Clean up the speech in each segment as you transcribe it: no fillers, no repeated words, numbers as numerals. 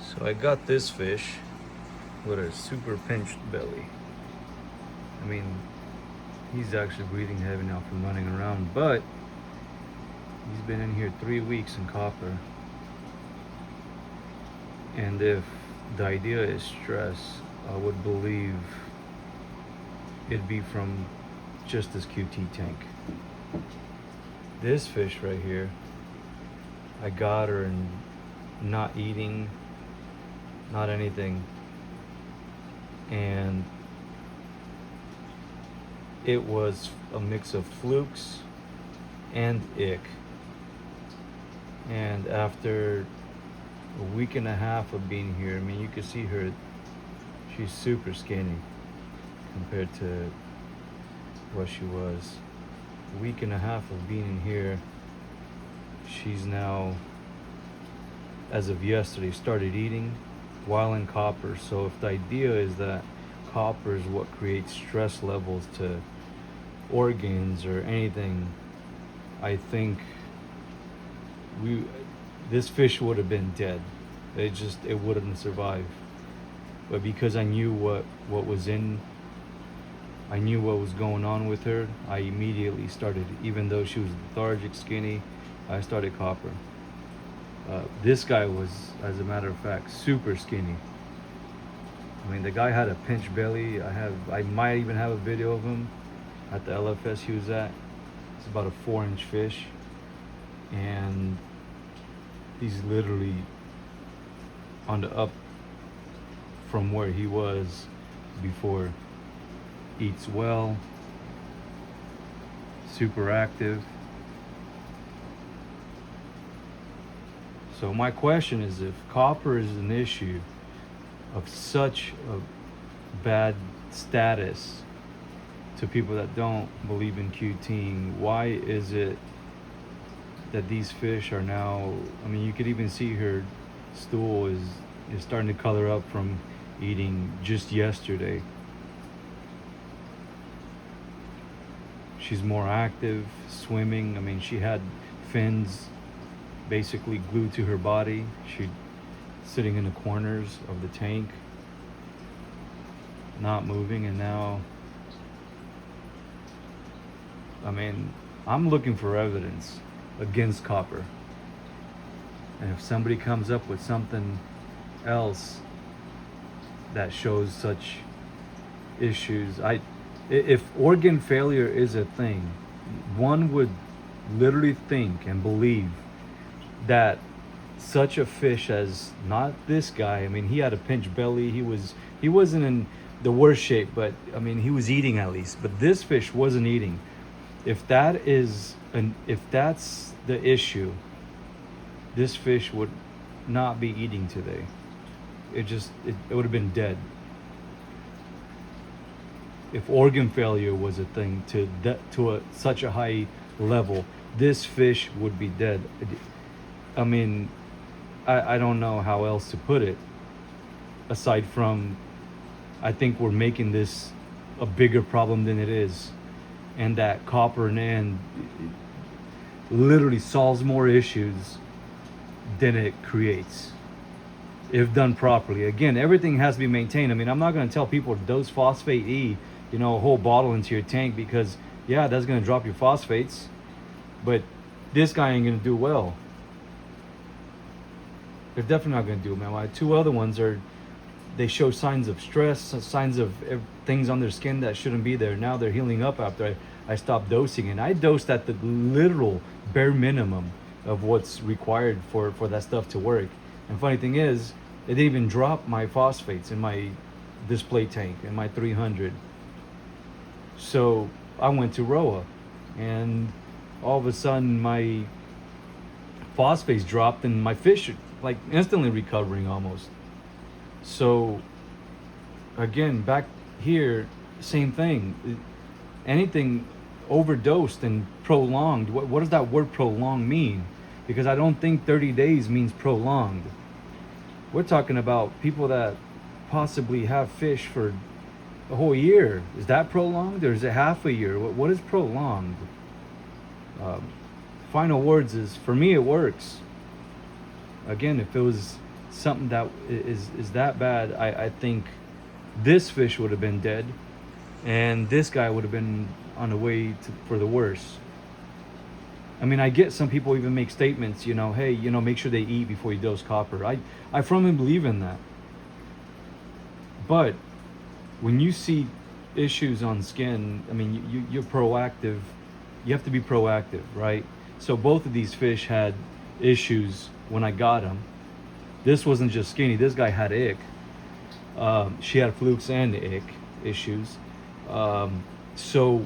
So I got this fish with a super pinched belly. I mean, he's actually breathing heavy now from running around, but he's been in here 3 weeks in copper. And if the idea is stress, I would believe it'd be from just this QT tank. This fish right here, I got her and not eating, not anything. And it was a mix of flukes and ick. And after a week and a half of being here, I mean, you can see her, she's super skinny compared to what she was. A week and a half of being in here, she's now, as of yesterday, started eating while in copper. So if the idea is that copper is what creates stress levels to organs or anything, I think this fish would have been dead. It wouldn't survive. But because I knew what was in, I knew what was going on with her, I immediately started, even though she was lethargic, skinny, I started copper. This guy was, as a matter of fact, super skinny. I mean, the guy had a pinched belly. I might even have a video of him at the LFS he was at. It's about a 4-inch fish, and he's literally on the up from where he was before. Eats well, super active. So my question is, if copper is an issue of such a bad status to people that don't believe in QTing, why is it that these fish are now, I mean, you could even see her stool is starting to color up from eating just yesterday. She's more active, swimming. I mean, she had fins basically glued to her body. She sitting in the corners of the tank, not moving, and now, I mean, I'm looking for evidence against copper. And if somebody comes up with something else that shows such issues, if organ failure is a thing, one would literally think and believe that such a fish as, not this guy, I mean, he had a pinched belly, he wasn't in the worst shape, but I mean, he was eating at least. But this fish wasn't eating. If that's the issue, this fish would not be eating today. It would have been dead. If organ failure was a thing to such a high level, this fish would be dead. I mean, I don't know how else to put it, aside from, I think we're making this a bigger problem than it is, and that copper and literally solves more issues than it creates, if done properly. Again, everything has to be maintained. I mean, I'm not going to tell people to dose phosphate E, a whole bottle into your tank, because yeah, that's going to drop your phosphates, but this guy ain't going to do well. They're definitely not going to do well. My two other ones they show signs of stress, signs of things on their skin that shouldn't be there. Now they're healing up after I stopped dosing, and I dosed at the literal bare minimum of what's required for that stuff to work. And funny thing is, it didn't even drop my phosphates in my display tank, in my 300. So I went to ROA, and all of a sudden my phosphates dropped, and my fish like instantly recovering almost. So again, back here, same thing. Anything overdosed and prolonged, what does that word prolonged mean? Because I don't think 30 days means prolonged. We're talking about people that possibly have fish for a whole year. Is that prolonged, or is it half a year? What is prolonged? Final words is, for me, it works. Again, if it was something that is that bad, I think this fish would have been dead, and this guy would have been on the way for the worse. I mean, I get some people even make statements, hey, make sure they eat before you dose copper. I firmly believe in that. But when you see issues on skin, I mean, you're proactive. You have to be proactive, right? So both of these fish had issues when I got them. This wasn't just skinny. This guy had ick. She had flukes and ick issues. So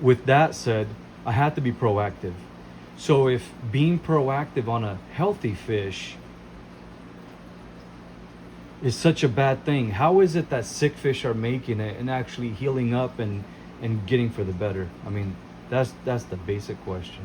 with that said, I had to be proactive. So if being proactive on a healthy fish is such a bad thing, how is it that sick fish are making it and actually healing up and getting for the better? I mean, that's the basic question.